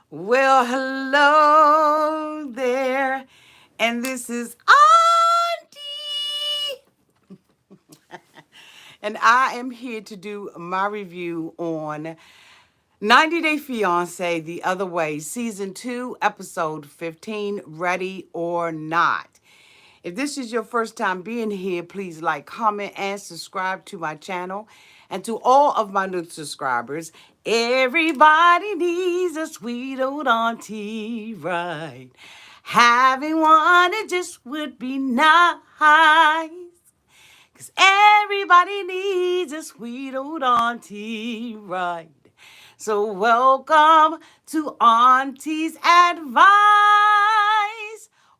Well, hello there, and this is Auntie, and I am here to do my review on 90 Day Fiancé The Other Way, Season 2, Episode 15, Ready or Not. If this is your first time being here, please like, comment, and subscribe to my channel. And to all of my new subscribers, everybody needs a sweet old auntie, right? Having one, it just would be nice. Cause everybody needs a sweet old auntie, right? So welcome to Auntie's Advice.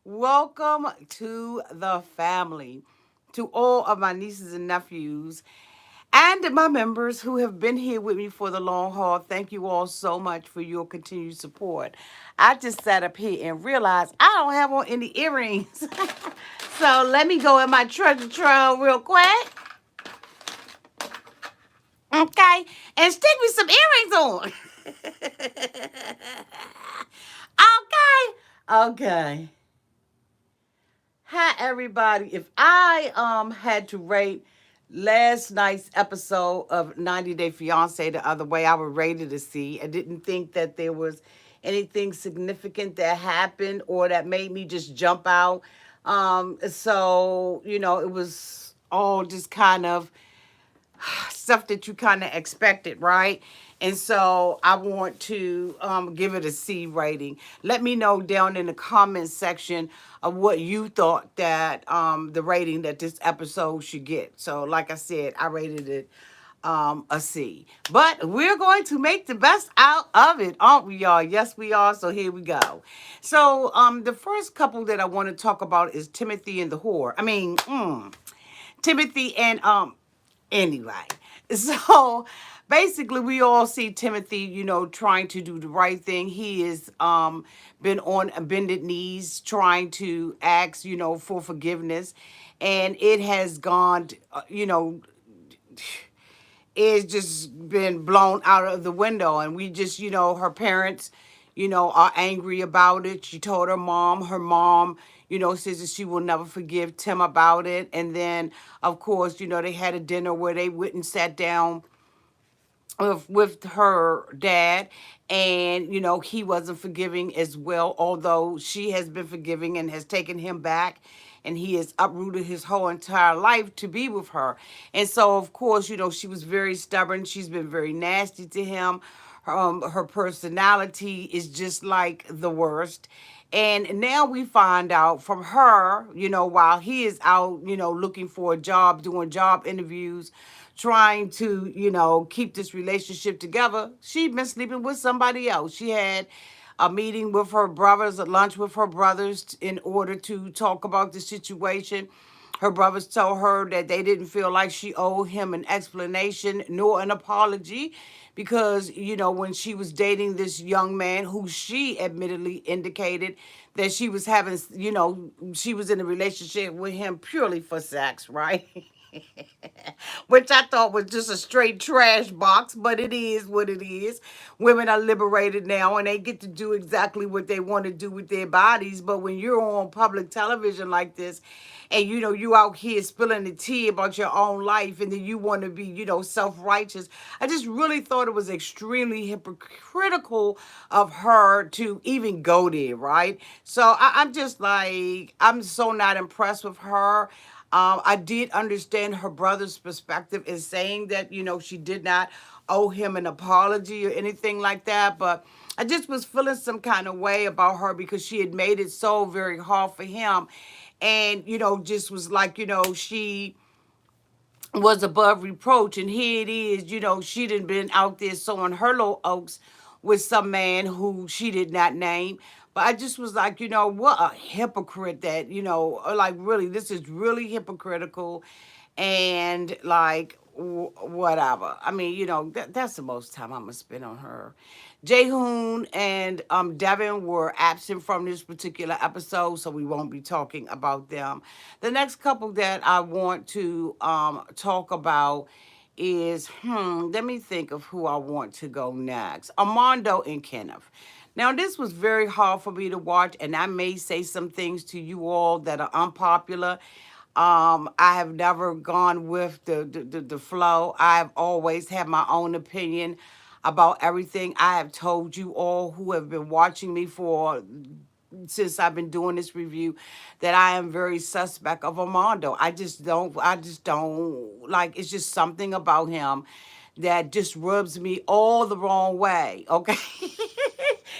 Welcome to the family. To all of my nieces and nephews and my members who have been here with me for the long haul, thank you all so much for your continued support. I just sat up here and realized I don't have on any earrings. So let me go in my treasure trove real quick. Okay. And stick me some earrings on. Okay. Okay. Hi everybody. If I had to rate last night's episode of 90 Day Fiancé the other way, I would rate it a C. I didn't think that there was anything significant that happened or that made me just jump out. So, it was all just kind of stuff that you kind of expected, right? And so I want to give it a C rating. Let me know down in the comment section of what you thought that the rating that this episode should get. So like I said, I rated it a C. But we're going to make the best out of it, aren't we, y'all? Yes, we are. So here we go. So the first couple that I want to talk about is Timothy and the whore. Timothy and anyway, so basically we all see Timothy, trying to do the right thing. He is been on bended knees trying to ask, for forgiveness, and it has gone, it's just been blown out of the window. And we just, her parents, are angry about it. She told her mom, says that she will never forgive Tim about it. And then, of course, they had a dinner where they went and sat down with her dad, and he wasn't forgiving as well, although she has been forgiving and has taken him back, and he has uprooted his whole entire life to be with her. And so of course, she was very stubborn. She's been very nasty to him. Her personality is just like the worst. And now we find out from her, while he is out, looking for a job, doing job interviews, trying to, keep this relationship together, she'd been sleeping with somebody else. She had a meeting with her brothers, a lunch with her brothers in order to talk about the situation. Her brothers told her that they didn't feel like she owed him an explanation nor an apology because, when she was dating this young man who she admittedly indicated that she was having, she was in a relationship with him purely for sex, right? Which I thought was just a straight trash box, but it is what it is. Women are liberated now and they get to do exactly what they want to do with their bodies. But when you're on public television like this and you out here spilling the tea about your own life and then you want to be, self-righteous, I just really thought it was extremely hypocritical of her to even go there, right? So I'm just like, I'm so not impressed with her. I did understand her brother's perspective in saying that, she did not owe him an apology or anything like that. But I just was feeling some kind of way about her because she had made it so very hard for him. And, just was like, she was above reproach. And here it is, she done been out there sowing her little oats with some man who she did not name. But I just was like, what a hypocrite that, like really, this is really hypocritical and like whatever. I mean, that's the most time I'm going to spend on her. Jaehoon and Devin were absent from this particular episode, so we won't be talking about them. The next couple that I want to talk about is, let me think of who I want to go next. Armando and Kenneth. Now, this was very hard for me to watch, and I may say some things to you all that are unpopular. I have never gone with the flow. I've always had my own opinion about everything. I have told you all who have been watching me for since I've been doing this review that I am very suspect of Armando. I just don't like, it's just something about him that just rubs me all the wrong way. Okay.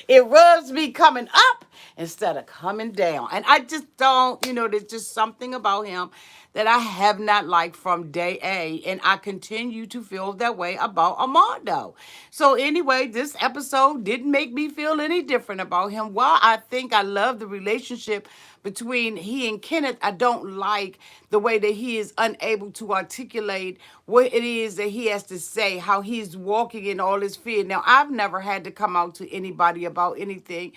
It rubs me coming up instead of coming down. And I just don't, there's just something about him that I have not liked from day A. And I continue to feel that way about Armando. So, anyway, this episode didn't make me feel any different about him. While I think I love the relationship between he and Kenneth, I don't like the way that he is unable to articulate what it is that he has to say, how he's walking in all his fear. Now, I've never had to come out to anybody about anything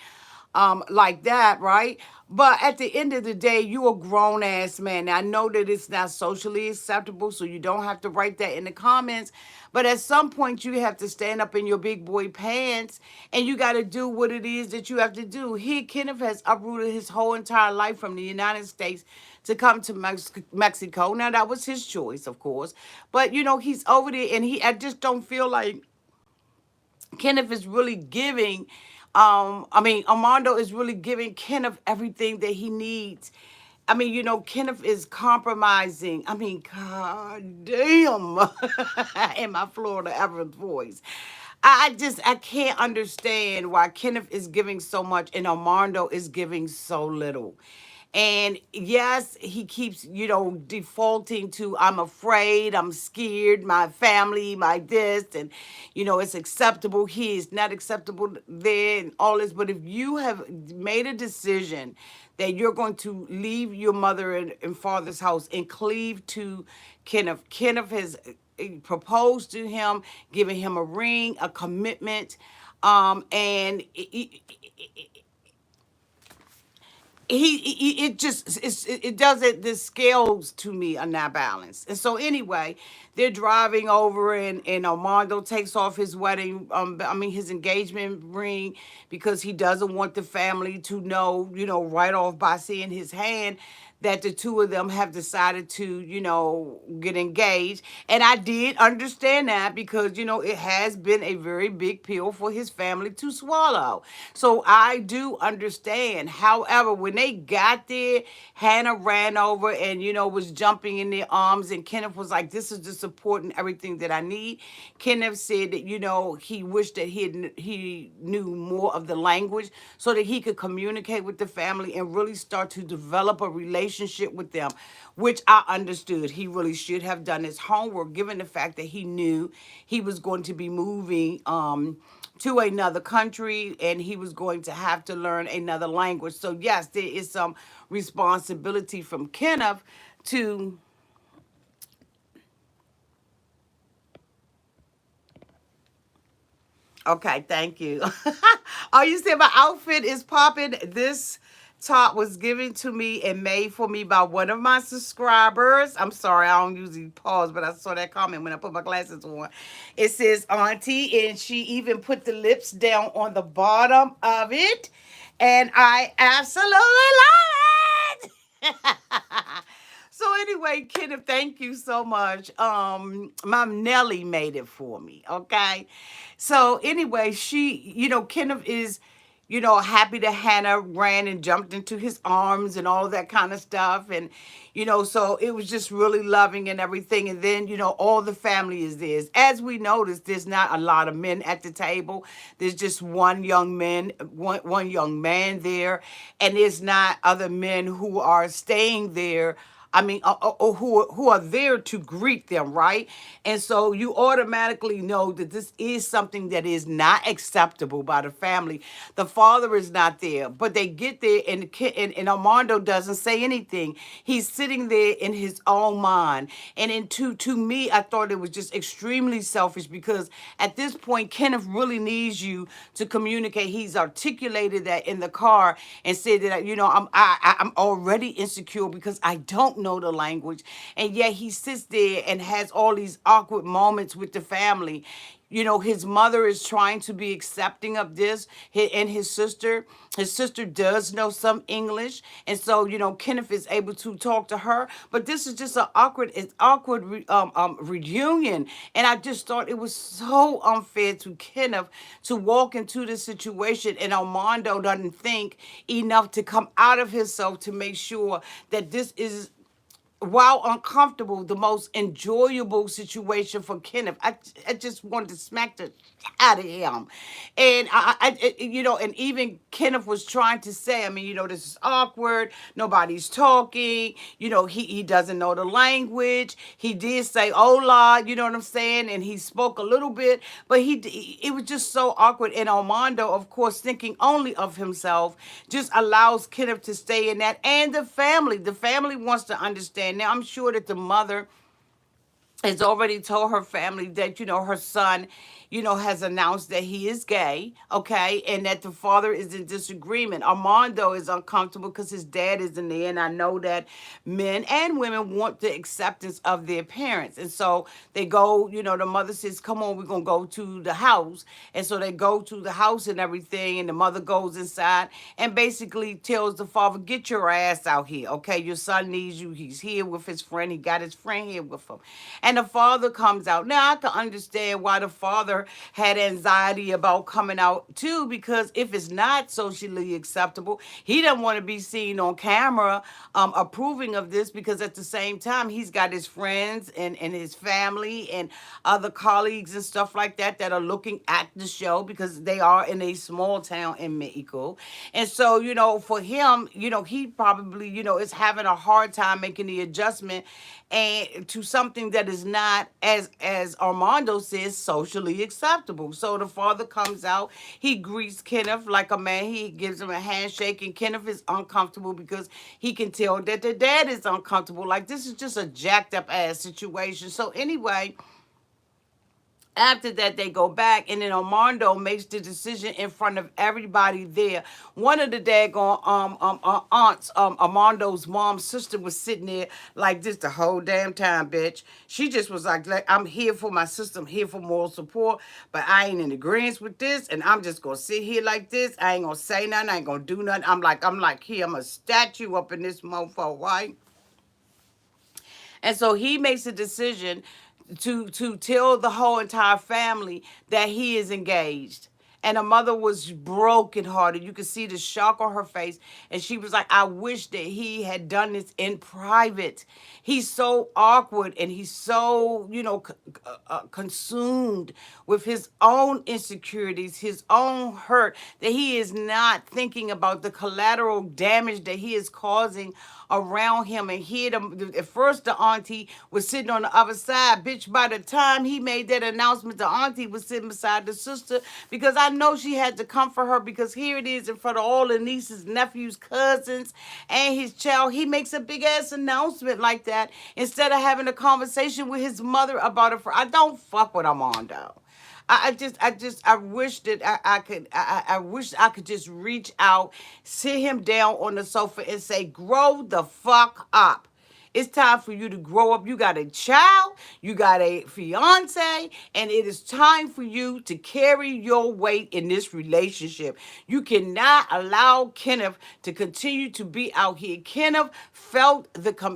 like that, right? But at the end of the day, you a grown ass man. Now, I know that it's not socially acceptable, so you don't have to write that in the comments. But at some point, you have to stand up in your big boy pants and you got to do what it is that you have to do. Kenneth has uprooted his whole entire life from the United States to come to Mexico. Now, that was his choice, of course. But, he's over there and I just don't feel like Kenneth is really giving, Armando is really giving Kenneth everything that he needs. Kenneth is compromising. God damn, in my Florida Everett voice. I can't understand why Kenneth is giving so much and Armando is giving so little. And yes, he keeps, defaulting to, I'm afraid, I'm scared, my family, my this, and, it's acceptable here, it's not acceptable there, and all this. But if you have made a decision that you're going to leave your mother and father's house and cleave to Kenneth, Kenneth has proposed to him, giving him a ring, a commitment, and it doesn't, the scales to me are not balanced. And so anyway, they're driving over and Armando takes off his wedding his engagement ring because he doesn't want the family to know, right off by seeing his hand that the two of them have decided to, get engaged. And I did understand that because, it has been a very big pill for his family to swallow. So I do understand. However, when they got there, Hannah ran over and, was jumping in their arms. And Kenneth was like, this is the support and everything that I need. Kenneth said that, he wished that he knew more of the language so that he could communicate with the family and really start to develop a relationship with them, which I understood. He really should have done his homework, given the fact that he knew he was going to be moving to another country and he was going to have to learn another language. So yes, there is some responsibility from Kenneth to okay, thank you. Oh, you said my outfit is popping. This top was given to me and made for me by one of my subscribers. I'm sorry, I don't usually pause, but I saw that comment when I put my glasses on. It says Auntie, and she even put the lips down on the bottom of it. And I absolutely love it. So anyway, Kenneth, thank you so much. My Nelly made it for me, okay? So anyway, Kenneth is, happy that Hannah ran and jumped into his arms and all that kind of stuff. And, so it was just really loving and everything. And then, all the family is there. As we noticed, there's not a lot of men at the table. There's just one young young man there. And there's not other men who are staying there. Who are there to greet them, right? And so you automatically know that this is something that is not acceptable by the family. The father is not there, but they get there, and Armando doesn't say anything. He's sitting there in his own mind. And to me, I thought it was just extremely selfish because at this point, Kenneth really needs you to communicate. He's articulated that in the car and said that I'm already insecure because I don't know the language, and yet he sits there and has all these awkward moments with the family. His mother is trying to be accepting of this, and his sister does know some English, and so Kenneth is able to talk to her. But this is just an awkward reunion, and I just thought it was so unfair to Kenneth to walk into this situation, and Armando doesn't think enough to come out of himself to make sure that this is, while uncomfortable, the most enjoyable situation for Kenneth. I just wanted to smack the out of him. And and even Kenneth was trying to say, I mean, this is awkward. Nobody's talking. He doesn't know the language. He did say hola, you know what I'm saying? And he spoke a little bit, but it was just so awkward. And Armando, of course, thinking only of himself, just allows Kenneth to stay in that. And the family. The family wants to understand. Now, I'm sure that the mother has already told her family that, her son, has announced that he is gay, okay, and that the father is in disagreement. Armando is uncomfortable because his dad isn't there, and I know that men and women want the acceptance of their parents. And so they go, the mother says, come on, we're going to go to the house. And so they go to the house and everything, and the mother goes inside and basically tells the father, get your ass out here, okay? Your son needs you. He's here with his friend. He got his friend here with him. And the father comes out. Now, I can understand why the father had anxiety about coming out, too, because if it's not socially acceptable, he doesn't want to be seen on camera approving of this, because at the same time, he's got his friends and his family and other colleagues and stuff like that are looking at the show, because they are in a small town in Mexico. And so, for him, he probably, is having a hard time making the adjustment and to something that is not, as Armando says, socially acceptable. So the father comes out, he greets Kenneth like a man, he gives him a handshake, and Kenneth is uncomfortable because he can tell that the dad is uncomfortable. Like, this is just a jacked up ass situation. So anyway, after that, they go back, and then Armando makes the decision in front of everybody there. One of the daggone aunts, Armando's mom's sister, was sitting there like this the whole damn time, bitch. She just was like, I'm here for my sister, I'm here for moral support, but I ain't in agreement with this, and I'm just gonna sit here like this. I ain't gonna say nothing, I ain't gonna do nothing. I'm like, here, I'm a statue up in this mofo, right? And so he makes a decision to tell the whole entire family that he is engaged. And the mother was brokenhearted. You could see the shock on her face. And she was like, I wish that he had done this in private. He's so awkward, and he's so, consumed with his own insecurities, his own hurt, that he is not thinking about the collateral damage that he is causing around him. And at first the auntie was sitting on the other side. Bitch, by the time he made that announcement, the auntie was sitting beside the sister, because I know she had to comfort her, because here it is in front of all the nieces, nephews, cousins, and his child. He makes a big ass announcement like that instead of having a conversation with his mother about it. I don't fuck with Armando. I wish that I wish I could just reach out, sit him down on the sofa and say, grow the fuck up. It's time for you to grow up. You got a child, you got a fiance, and it is time for you to carry your weight in this relationship. You cannot allow Kenneth to continue to be out here. Kenneth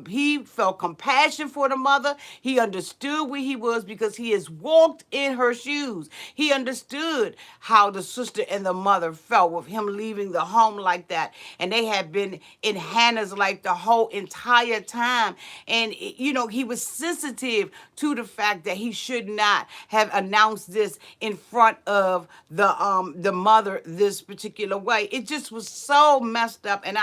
he felt compassion for the mother. He understood where he was because he has walked in her shoes. He understood how the sister and the mother felt with him leaving the home like that. And they had been in Hannah's life the whole entire time. And, he was sensitive to the fact that he should not have announced this in front of the mother this particular way. It just was so messed up. And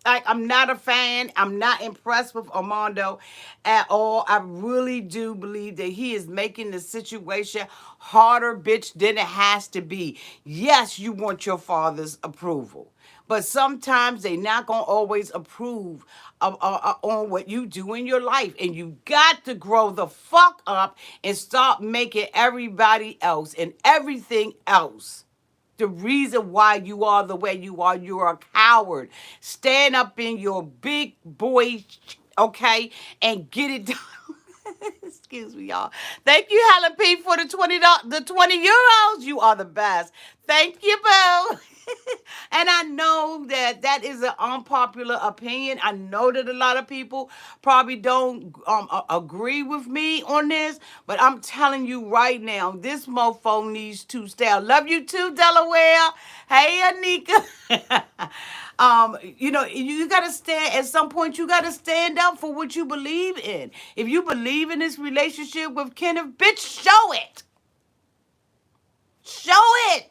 I'm not a fan. I'm not impressed with Armando at all. I really do believe that he is making the situation harder, bitch, than it has to be. Yes, you want your father's approval, but sometimes they not going to always approve on what you do in your life. And you got to grow the fuck up and stop making everybody else and everything else the reason why you are the way you are. You're a coward. Stand up in your big boy, okay, and get it done. Excuse me, y'all. Thank you, Helen P, for the the 20 euros. You are the best. Thank you, Boo. And I know that that is an unpopular opinion. I know that a lot of people probably don't agree with me on this, but I'm telling you right now, this mofo needs to stay. I love you too, Delaware. Hey, Anika. You gotta stand at some point. You gotta stand up for what you believe in. If you believe in this relationship with Kenneth, bitch, show it. Show it.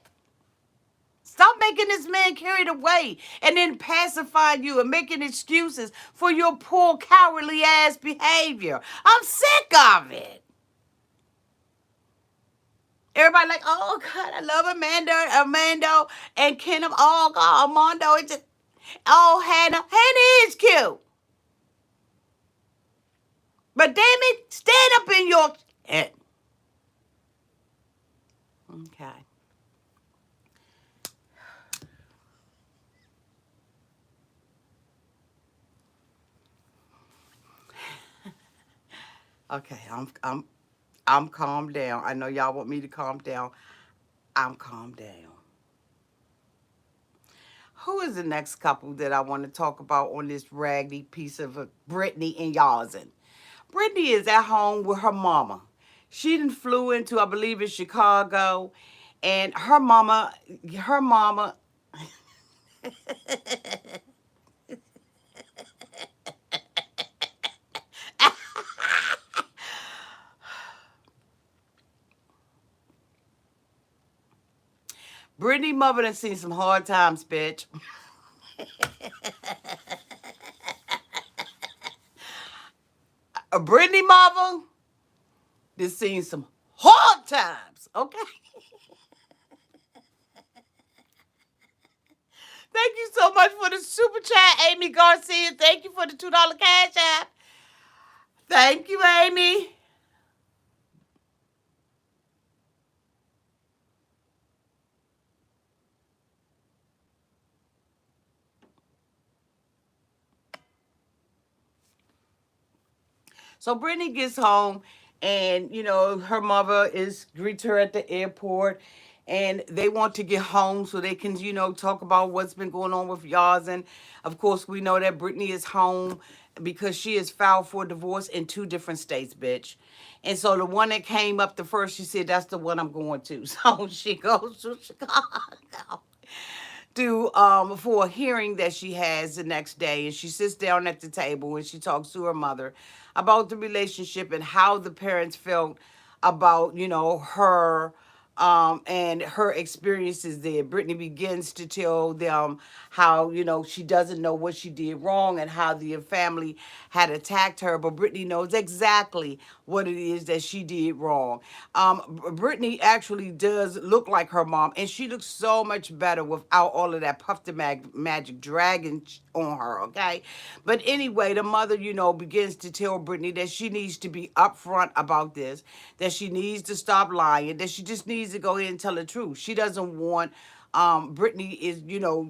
Stop making this man carried away and then pacifying you and making excuses for your poor cowardly ass behavior. I'm sick of it. Everybody like, oh God, I love Armando and Kenneth. Oh God, Armando, it's just, oh Hannah. Hannah is cute. But damn it, stand up in your okay. Okay, I'm calmed down. I know y'all want me to calm down. I'm calmed down. Who is the next couple that I want to talk about on this raggedy piece of Brittany and Yazin? Brittany is at home with her mama. She done flew into, I believe, it's Chicago, and her mama. Brittany mother done seen some hard times, bitch. Brittany mother done seen some hard times, okay? Thank you so much for the super chat, Amy Garcia. Thank you for the $2 cash app. Thank you, Amy. So Brittany gets home, and her mother greets her at the airport, and they want to get home so they can talk about what's been going on with y'all. And of course, we know that Brittany is home because she is filed for divorce in 2 different states, bitch. And so the one that came up the first, she said, that's the one I'm going to. So she goes to Chicago for a hearing that she has the next day, and she sits down at the table and she talks to her mother about the relationship and how the parents felt about her and her experiences there. Brittany begins to tell them how, she doesn't know what she did wrong and how the family had attacked her, but Brittany knows exactly what it is that she did wrong. Brittany actually does look like her mom, and she looks so much better without all of that Puff the Magic Dragon on her, okay? But anyway, the mother, begins to tell Brittany that she needs to be upfront about this, that she needs to stop lying, that she just needs to go ahead and tell the truth. She doesn't want Brittany is,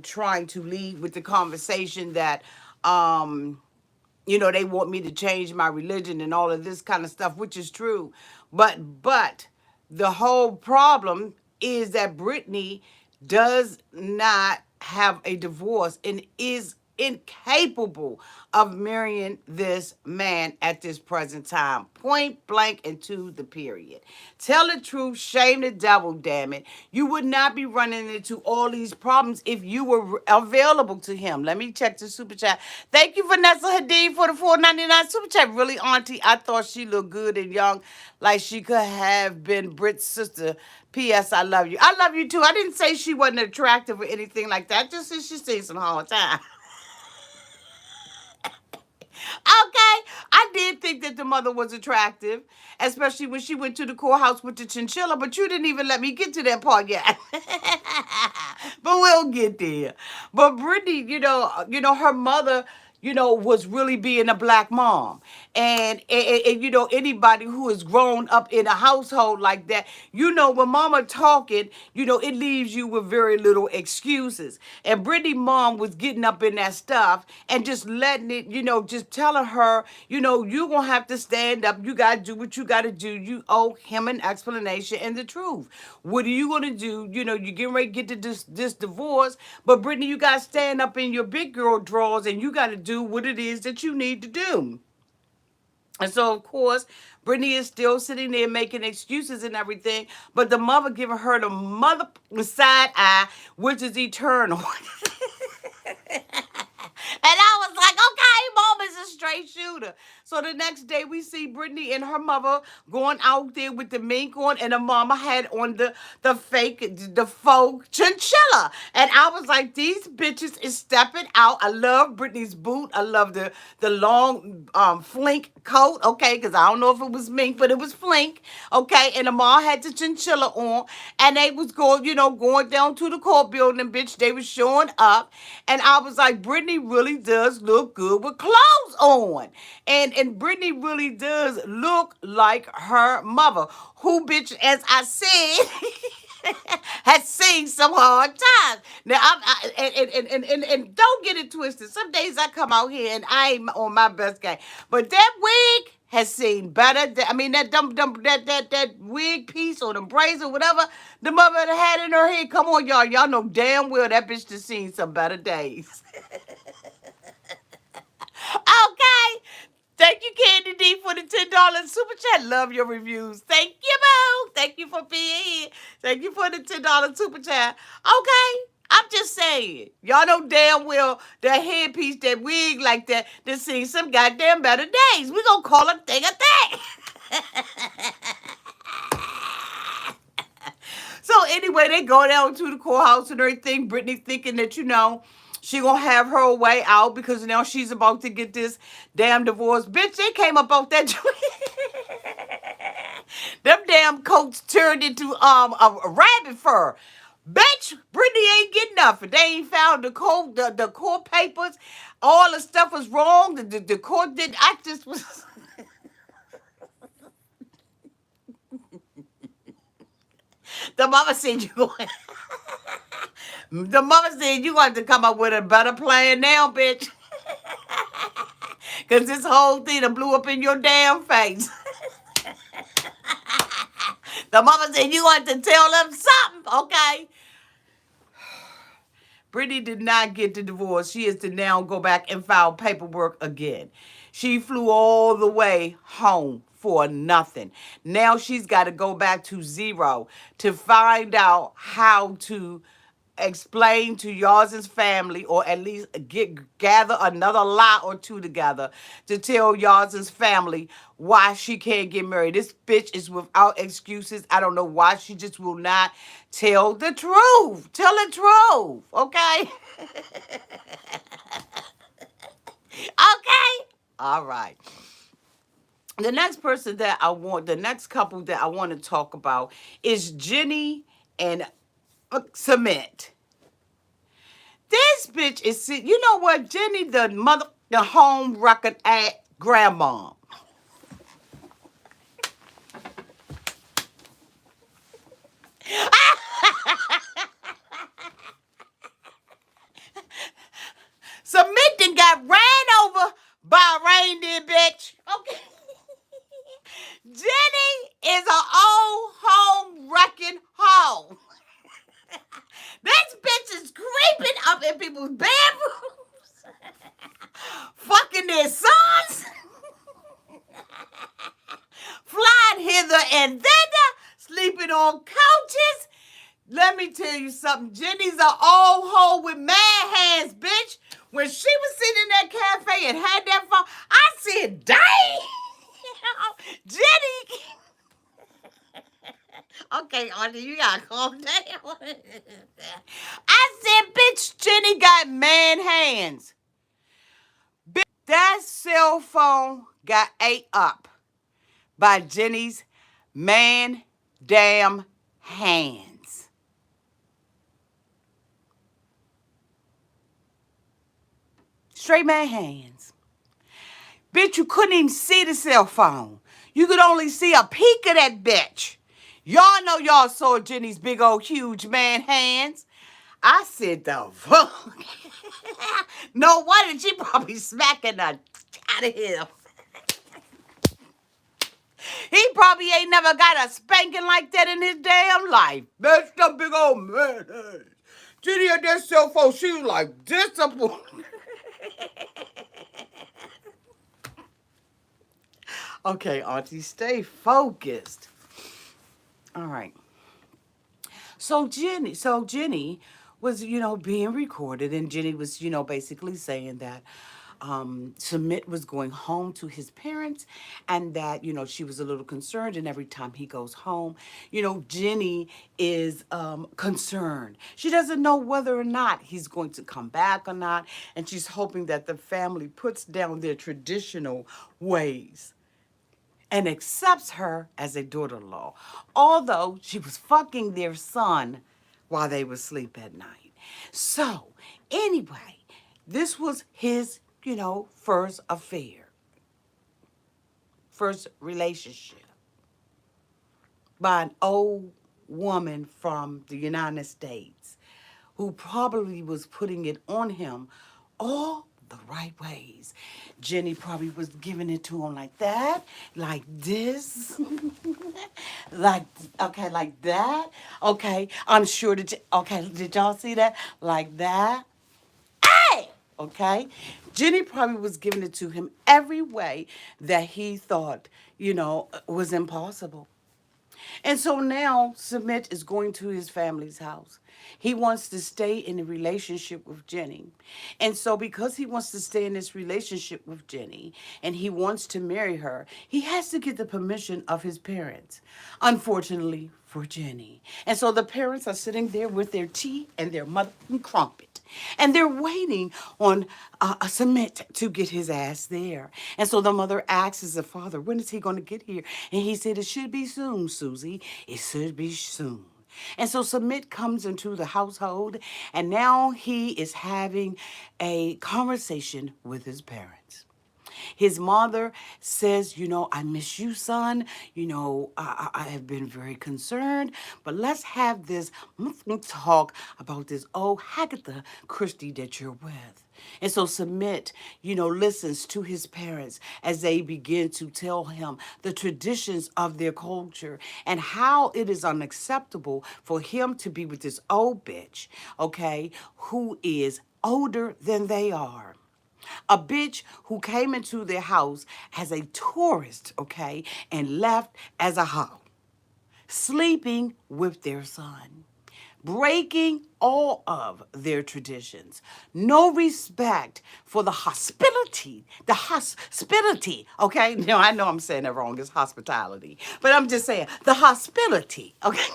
trying to lead with the conversation that they want me to change my religion and all of this kind of stuff, which is true. But the whole problem is that Brittany does not have a divorce and is incapable of marrying this man at this present time. Point blank and to the period. Tell the truth, shame the devil, damn it. You would not be running into all these problems if you were available to him. Let me check the super chat. Thank you, Vanessa Hadid, for the $4.99 super chat. Really, auntie, I thought she looked good and young, like she could have been Britt's sister. P.S. I love you. I love you too. I didn't say she wasn't attractive or anything like that. I just said she's seen some hard time. Okay, I did think that the mother was attractive, especially when she went to the courthouse with the chinchilla, but you didn't even let me get to that part yet. But we'll get there. But Brittany, her mother, was really being a black mom. And anybody who has grown up in a household like that, when mama talking, it leaves you with very little excuses. And Brittany mom was getting up in that stuff and just letting it, just telling her, you're going to have to stand up. You got to do what you got to do. You owe him an explanation and the truth. What are you going to do? You're getting ready to get to this divorce, but Brittany, you got to stand up in your big girl drawers and you got to do what it is that you need to do. And so, of course, Brittany is still sitting there making excuses and everything, but the mother giving her the mother side eye, which is eternal. And I was like, okay, mom is a straight shooter. So the next day we see Brittany and her mother going out there with the mink on, and the mama had on the faux chinchilla. And I was like, these bitches is stepping out. I love Brittany's boot. I love the long flink coat, okay, because I don't know if it was mink, but it was flink, okay. And the mom had the chinchilla on, and they was going down to the court building, bitch. They was showing up, and I was like, Brittany really does look good with clothes on. And Brittany really does look like her mother, who, bitch, as I said, has seen some hard times. Now, and don't get it twisted. Some days I come out here and I ain't on my best game. But that wig has seen better. That wig piece or the braids or whatever the mother had in her head. Come on, y'all. Y'all know damn well that bitch has seen some better days. Okay. Thank you, Candy D, for the $10 super chat. Love your reviews. Thank you, Boo. Thank you for being here. Thank you for the $10 super chat. Okay. I'm just saying. Y'all know damn well that headpiece, that wig like that, that's seen some goddamn better days. We gonna call a thing a thing. So anyway, they go down to the courthouse and everything. Brittany thinking that, she gonna have her way out because now she's about to get this damn divorce. Bitch, they came up off that them damn coats turned into a rabbit fur. Bitch, Brittany ain't getting nothing. They ain't found the court papers. All the stuff was wrong. The court did. I just was. The mama said The mama said you got to come up with a better plan now, bitch. Cause this whole thing done blew up in your damn face. The mama said you got to tell them something, okay? Brittany did not get the divorce. She is to now go back and file paperwork again. She flew all the way home for nothing. Now she's got to go back to zero to find out how to explain to y'all's family, or at least gather another lie or two together to tell y'all's family why she can't get married. This bitch is without excuses. I don't know why she just will not tell the truth. Tell the truth, okay? Okay? All right. The next couple that I want to talk about is Jenny and Sumit. This bitch is, you know what, Jenny, the home record at grandma. Sumit done got ran over by a reindeer, bitch. Okay. Jenny is an old home wrecking hoe. This bitch is creeping up in people's bedrooms, fucking their sons, flying hither and thither, sleeping on couches. Let me tell you something. Jenny's an old hoe with mad hands, bitch. When she was sitting in that cafe and had that phone, I said, dang, Jenny. Okay, Auntie, you gotta calm down. I said, bitch, Jenny got man hands. Bitch, that cell phone got ate up by Jenny's man damn hands. Straight man hands. Bitch, you couldn't even see the cell phone. You could only see a peek of that bitch. Y'all know y'all saw Jenny's big old huge man hands. I said the fuck. No wonder she probably smacking the out of him. He probably ain't never got a spanking like that in his damn life. That's the big old man hands. Jenny had that cell phone, she was like disappointed. Okay, Auntie, stay focused. All right. So Jenny was, being recorded, and Jenny was, basically saying that Sumit was going home to his parents, and that, she was a little concerned, and every time he goes home, Jenny is concerned. She doesn't know whether or not he's going to come back or not, and she's hoping that the family puts down their traditional ways and accepts her as a daughter-in-law, although she was fucking their son while they were asleep at night. So, anyway, this was his, first affair, first relationship by an old woman from the United States who probably was putting it on him all the right ways. Jenny probably was giving it to him like that, like this, like that. Okay, I'm sure that, okay, did y'all see that? Like that. Hey! Okay? Jenny probably was giving it to him every way that he thought, was impossible. And so now Sumit is going to his family's house. He wants to stay in a relationship with Jenny. And so because he wants to stay in this relationship with Jenny and he wants to marry her, he has to get the permission of his parents. Unfortunately for Jenny. And so the parents are sitting there with their tea and their mother crumpet. And they're waiting on Sumit to get his ass there. And so the mother asks the father, when is he going to get here? And he said, it should be soon, Susie. It should be soon. And so Sumit comes into the household, and now he is having a conversation with his parents. His mother says, I miss you, son. I have been very concerned, but let's have this talk about this old Hagatha Christie that you're with. And so Sumit, listens to his parents as they begin to tell him the traditions of their culture and how it is unacceptable for him to be with this old bitch, okay, who is older than they are. A bitch who came into their house as a tourist, okay, and left as a hoe. Sleeping with their son. Breaking all of their traditions. No respect for the hospitality. Okay? I know I'm saying that wrong. It's hospitality. But I'm just saying, the hospitality, okay?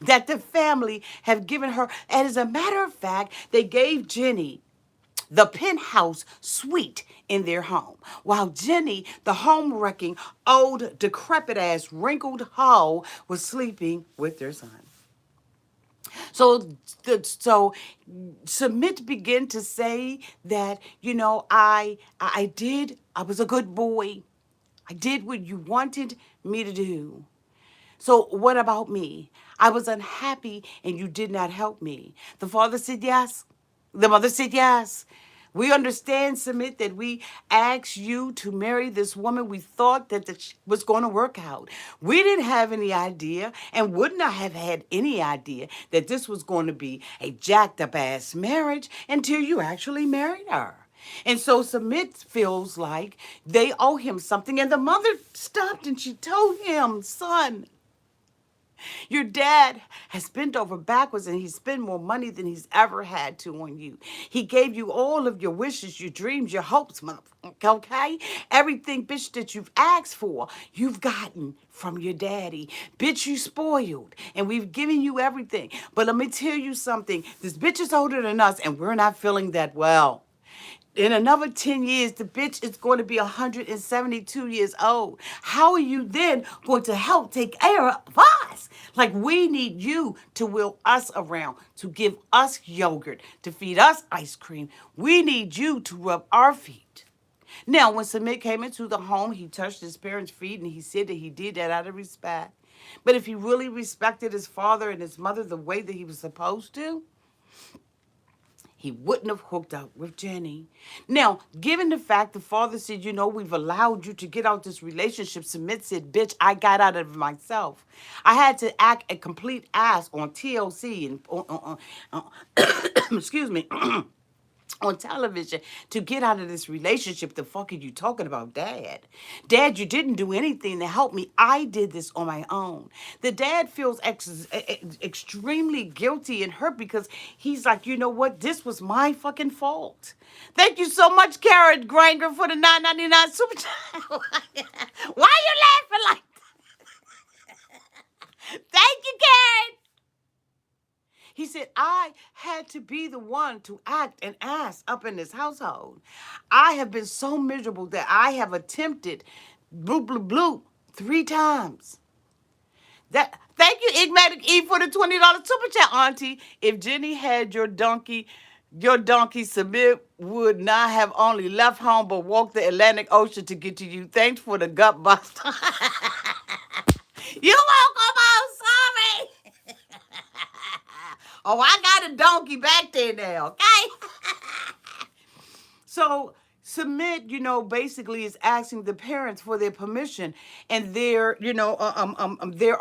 that the family have given her. And as a matter of fact, they gave Jenny the penthouse suite in their home, while Jenny, the home-wrecking, old, decrepit-ass, wrinkled hoe, was sleeping with their son. So Sumit began to say that, I was a good boy. I did what you wanted me to do. So what about me? I was unhappy and you did not help me. The father said yes. The mother said yes. We understand, Sumit, that we asked you to marry this woman. We thought that was going to work out. We didn't have any idea and would not have had any idea that this was going to be a jacked up ass marriage until you actually married her. And so Sumit feels like they owe him something. And the mother stopped and she told him, son, your dad has bent over backwards and he spent more money than he's ever had to on you. He gave you all of your wishes, your dreams, your hopes, motherfucker, okay? Everything, bitch, that you've asked for, you've gotten from your daddy. Bitch, you spoiled, and we've given you everything. But let me tell you something. This bitch is older than us, and we're not feeling that well. in another 10 years, the bitch is going to be 172 years old. How are you then going to help take care of us? Like, we need you to wheel us around, to give us yogurt, to feed us ice cream. We need you to rub our feet. Now, when Sumit came into the home, he touched his parents' feet and he said that he did that out of respect. But if he really respected his father and his mother the way that he was supposed to, he wouldn't have hooked up with Jenny. Now, given the fact the father said, we've allowed you to get out this relationship, Sumit said, bitch, I got out of it myself. I had to act a complete ass on TLC and excuse me. On television to get out of this relationship. The fuck are you talking about, Dad? Dad, you didn't do anything to help me. I did this on my own. The dad feels extremely guilty and hurt because he's like, you know what? This was my fucking fault. Thank you so much, Karen Granger, for the $9.99 super chat. Why are you laughing like that? Thank you, Karen. He said, I had to be the one to act an ass up in this household. I have been so miserable that I have attempted blue, blue, blue 3 times. Thank you, Igmatic E, for the $20 super chat, Auntie. If Jenny had your donkey Sumit would not have only left home but walked the Atlantic Ocean to get to you. Thanks for the gut buster. You're welcome, I'm sorry. Oh, I got a donkey back there now, okay? So Sumit, basically is asking the parents for their permission and their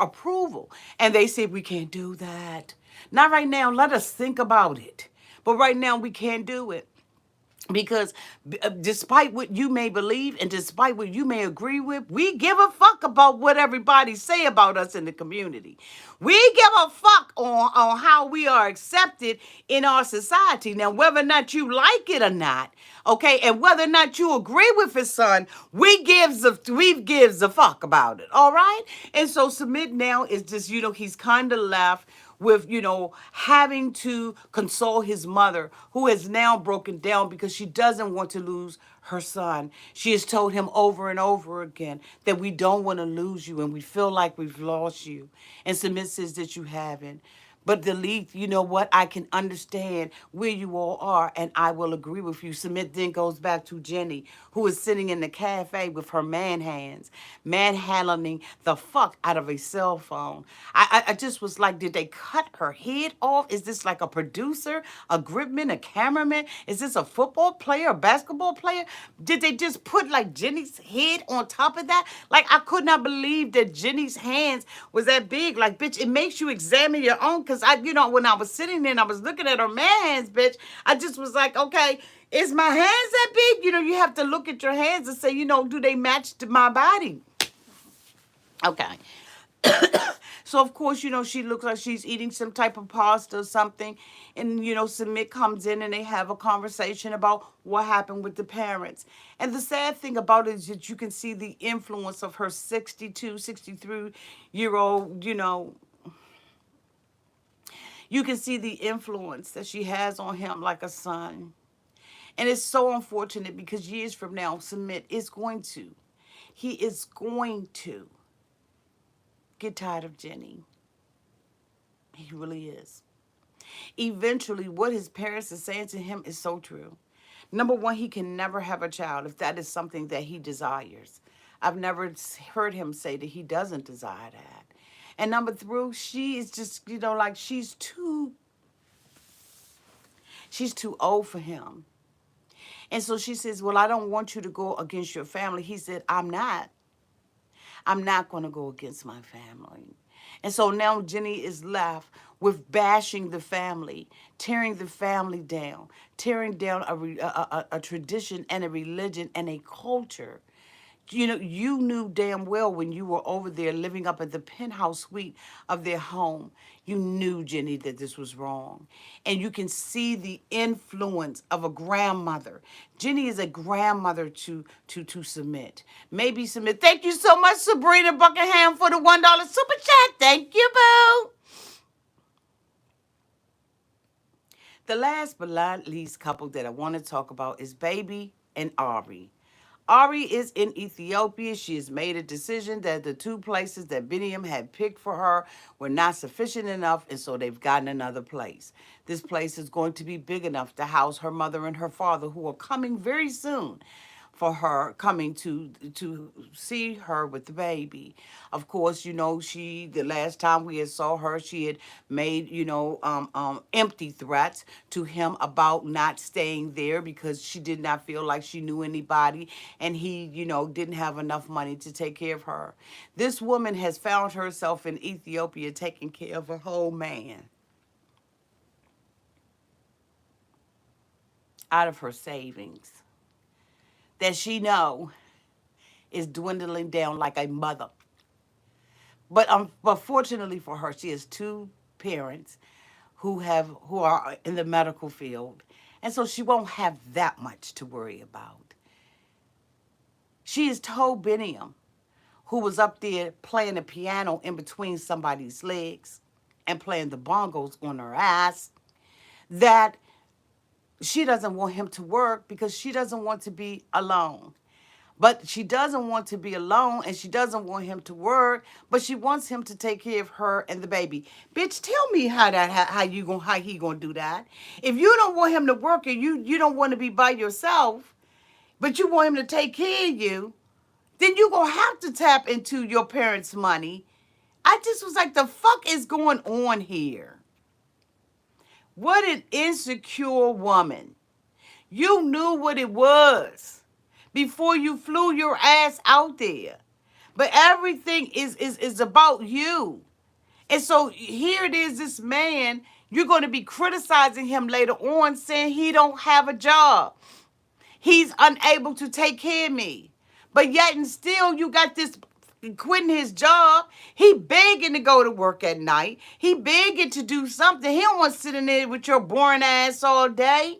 approval. And they say, we can't do that. Not right now. Let us think about it. But right now, we can't do it. Because despite what you may believe and despite what you may agree with, we give a fuck about what everybody say about us in the community. We give a fuck on how we are accepted in our society. Now, whether or not you like it or not, okay, and whether or not you agree with his son, we gives a fuck about it, all right? And so Sumit now is just, he's kind of left with, having to console his mother, who has now broken down because she doesn't want to lose her son. She has told him over and over again that we don't want to lose you and we feel like we've lost you. And Sumit says that you haven't. But the lead, you know what? I can understand where you all are, and I will agree with you. Sumit then goes back to Jenny, who is sitting in the cafe with her man hands, manhandling the fuck out of a cell phone. I just was like, did they cut her head off? Is this like a producer, a gripman, a cameraman? Is this a football player, a basketball player? Did they just put like Jenny's head on top of that? Like, I could not believe that Jenny's hands was that big. Like, bitch, it makes you examine your own. Because when I was sitting there and I was looking at her man hands, bitch, I just was like, okay, is my hands that big? You have to look at your hands and say, do they match to my body? Okay. So, of course, she looks like she's eating some type of pasta or something. And, Sumit comes in and they have a conversation about what happened with the parents. And the sad thing about it is that you can see the influence of her 62, 63-year-old, you can see the influence that she has on him like a son. And it's so unfortunate because years from now, Sumit is going to get tired of Jenny. He really is. Eventually, what his parents are saying to him is so true. Number one, he can never have a child if that is something that he desires. I've never heard him say that he doesn't desire that. And number three, she is just, like she's too old for him. And so she says, well, I don't want you to go against your family. He said, I'm not going to go against my family. And so now Jenny is left with bashing the family, tearing the family down, tearing down a tradition and a religion and a culture. You knew damn well when you were over there living up at the penthouse suite of their home, you knew, Jenny, that this was wrong. And you can see the influence of a grandmother. Jenny is a grandmother to Sumit. Maybe Sumit. Thank you so much, Sabrina Buckingham, for the $1 super chat. Thank you, boo. The last but not least couple that I want to talk about is Baby and Ari. Ari is in Ethiopia. She has made a decision that the two places that Biniyam had picked for her were not sufficient enough, and so they've gotten another place. This place is going to be big enough to house her mother and her father, who are coming very soon for her, coming to see her with the baby. Of course, she, the last time we had saw her, she had made empty threats to him about not staying there because she did not feel like she knew anybody, and he didn't have enough money to take care of her. This woman has found herself in Ethiopia taking care of a whole man out of her savings that she know is dwindling down like a mother. But fortunately for her, she has two parents who are in the medical field, and so she won't have that much to worry about. She has told Biniyam, who was up there playing the piano in between somebody's legs and playing the bongos on her ass, that she doesn't want him to work because she doesn't want to be alone. But she doesn't want to be alone, and she doesn't want him to work, but she wants him to take care of her and the baby. Bitch, tell me how he gonna do that? If you don't want him to work and you don't want to be by yourself, but you want him to take care of you, then you gonna have to tap into your parents' money. I just was like, the fuck is going on here? What an insecure woman. You knew what it was before you flew your ass out there. But everything is about you. And so here it is, this man, you're going to be criticizing him later on, saying he don't have a job. He's unable to take care of me. But yet and still you got this quitting his job. He begging to go to work at night. He begging to do something. He don't want to sit in there with your boring ass all day.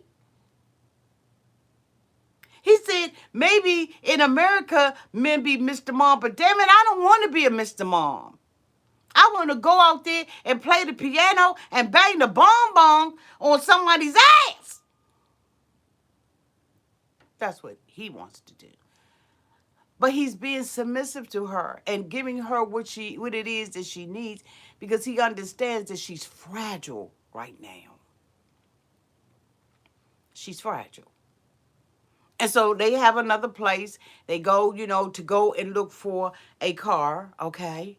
He said, maybe in America, men be Mr. Mom, but damn it, I don't want to be a Mr. Mom. I want to go out there and play the piano and bang the bonbon on somebody's ass. That's what he wants to do. But he's being submissive to her and giving her what it is that she needs, because he understands that she's fragile right now. She's fragile. And so they have another place. They go, to go and look for a car, okay?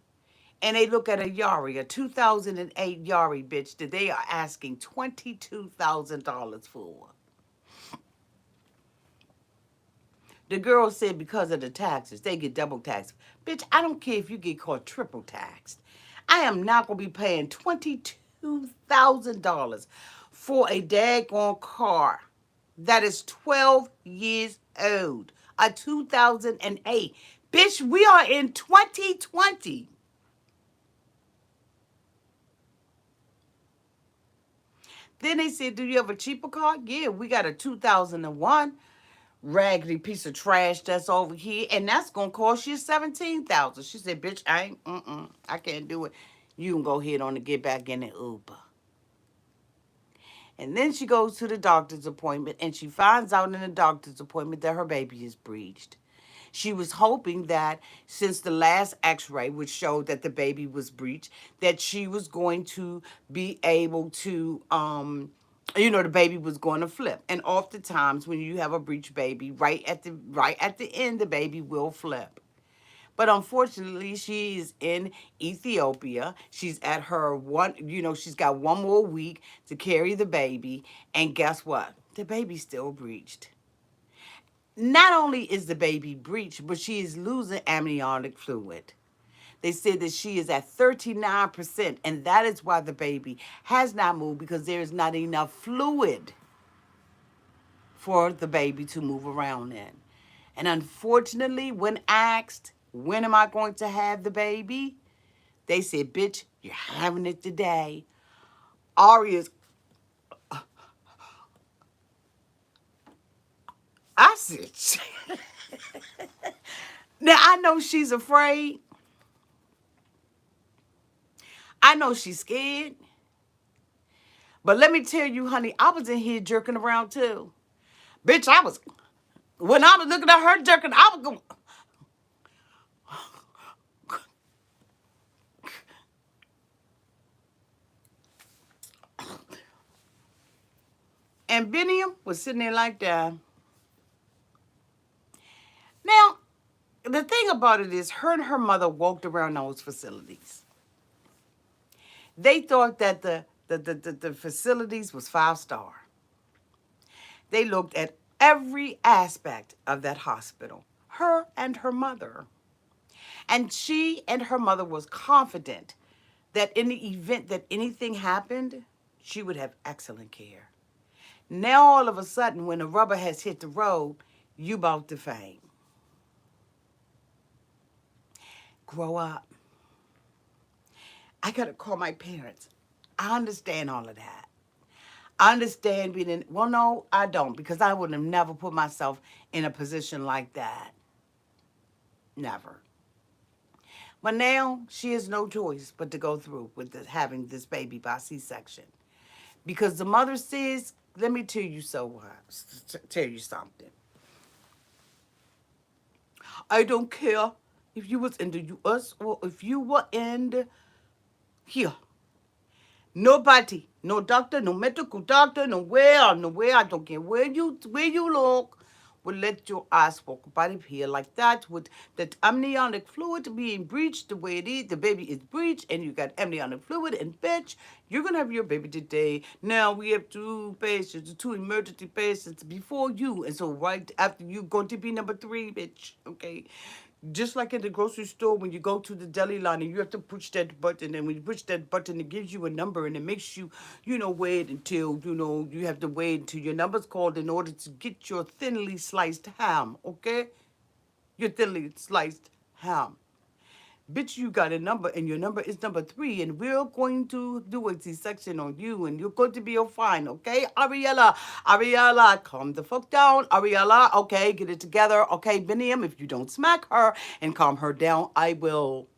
And they look at a Yari, a 2008 Yari, bitch, that they are asking $22,000 for. The girl said because of the taxes, they get double taxed. Bitch, I don't care if you get caught triple taxed. I am not going to be paying $22,000 for a daggone car that is 12 years old. A 2008. Bitch, we are in 2020. Then they said, do you have a cheaper car? Yeah, we got a 2001 raggedy piece of trash that's over here, and that's gonna cost you $17,000. She said, bitch, I can't do it. You can go ahead on and get back in the Uber. And then she goes to the doctor's appointment, and she finds out in the doctor's appointment that her baby is breached. She was hoping that since the last x-ray, which showed that the baby was breached, that she was going to be able to, the baby was going to flip. And oftentimes when you have a breech baby, right at the end, the baby will flip. But unfortunately, she is in Ethiopia. She's at her she's got one more week to carry the baby. And guess what? The baby's still breached. Not only is the baby breached, but she is losing amniotic fluid. They said that she is at 39%, and that is why the baby has not moved, because there is not enough fluid for the baby to move around in. And unfortunately, when asked, when am I going to have the baby? They said, bitch, you're having it today. Ari is... I said... Now, I know she's afraid. I know she's scared. But let me tell you, honey, I was in here jerking around too. Bitch, when I was looking at her jerking, I was going, and Biniyam was sitting there like that. Now, the thing about it is, her and her mother walked around those facilities. They thought that the facilities was 5 star. They looked at every aspect of that hospital, her and her mother. And she and her mother was confident that in the event that anything happened, she would have excellent care. Now all of a sudden, when the rubber has hit the road, you about to faint. Grow up. I gotta call my parents. I understand all of that. I understand being in, well, no, I don't, because I would have never put myself in a position like that. Never. But now she has no choice but to go through with having this baby by C-section. Because the mother says, let me tell you tell you something. I don't care if you was in the U.S. or if you were in here. Nobody, no doctor, no medical doctor, nowhere, I don't care where you look, will let your ass walk about here like that with that amniotic fluid being breached the way it is. The baby is breached and you got amniotic fluid and bitch, you're going to have your baby today. Now we have 2 emergency patients before you. And so right after you going to be number 3, bitch, okay? Just like in the grocery store, when you go to the deli line and you have to push that button, and when you push that button, it gives you a number and it makes you, wait until, you have to wait until your number's called in order to get your thinly sliced ham, okay? Your thinly sliced ham. Bitch, you got a number, and your number is number 3, and we're going to do a C-section on you, and you're going to be all fine, okay? Ariella, calm the fuck down. Ariella, okay, get it together. Okay, Biniyam, if you don't smack her and calm her down, I will.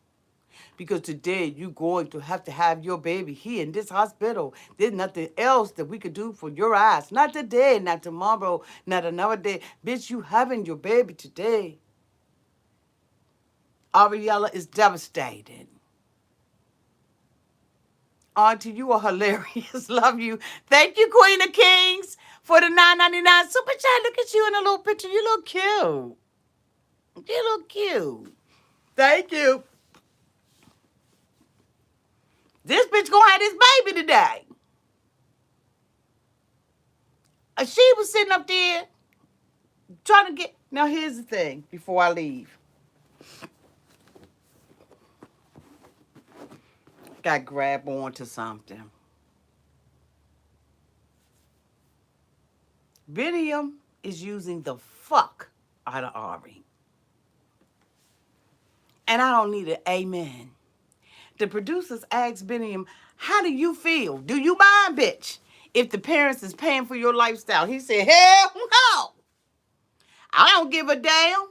Because today you're going to have your baby here in this hospital. There's nothing else that we could do for your ass. Not today, not tomorrow, not another day. Bitch, you having your baby today. Ariella is devastated. Auntie, you are hilarious. Love you. Thank you, Queen of Kings, for the $9.99 super chat. Look at you in a little picture. You look cute. You look cute. Thank you. This bitch gonna have this baby today. She was sitting up there trying to get. Now here's the thing. Before I leave, got grab onto something. Biniyam is using the fuck out of Ari. And I don't need an amen. The producers asked Biniyam, how do you feel? Do you mind, bitch, if the parents is paying for your lifestyle? He said, hell no. I don't give a damn.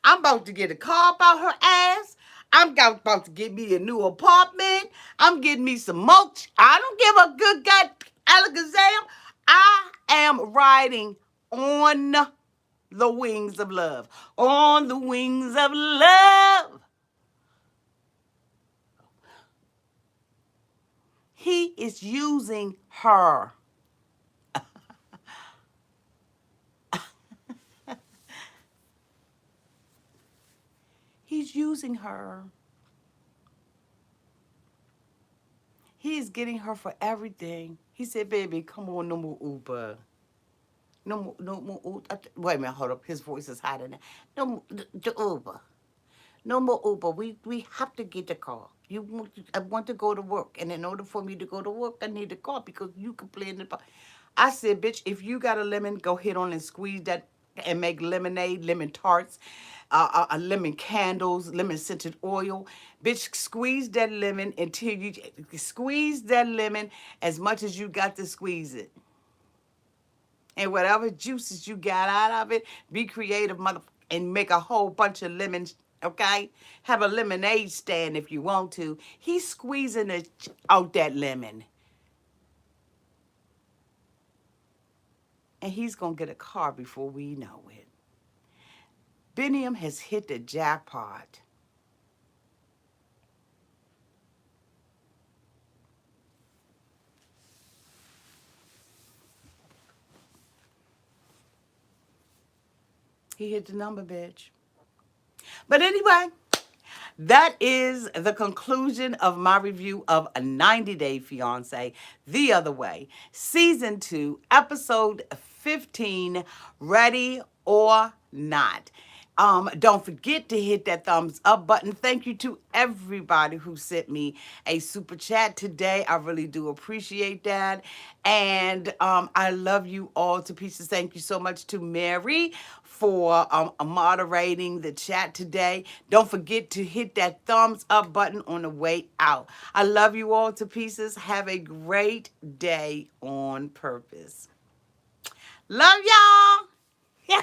I'm about to get a car out her ass. I'm about to get me a new apartment. I'm getting me some mulch. I don't give a good god alakazam. I am riding on the wings of love. On the wings of love. He is using her. He's using her. He is getting her for everything. He said, baby, come on, no more Uber. No more Uber. Wait a minute, hold up. His voice is higher than that. No more the Uber. No more Uber. We have to get the car. I want to go to work. And in order for me to go to work, I need a car because you can play in the bar. I said, bitch, if you got a lemon, go ahead on and squeeze that and make lemonade, lemon tarts, lemon candles, lemon scented oil. Bitch, squeeze that lemon until you squeeze that lemon as much as you got to squeeze it. And whatever juices you got out of it, be creative, mother, and make a whole bunch of lemons, okay? Have a lemonade stand if you want to. He's squeezing out that lemon. and he's going to get a car before we know it. Biniyam has hit the jackpot. He hit the number, bitch. But anyway, that is the conclusion of my review of A 90 Day Fiancé, The Other Way, Season 2, Episode 15, Ready or Not. Don't forget to hit that thumbs up button. Thank you to everybody who sent me a super chat today. I really do appreciate that. And I love you all to pieces. Thank you so much to Mary for moderating the chat today. Don't forget to hit that thumbs up button on the way out. I love you all to pieces. Have a great day on purpose. Love y'all.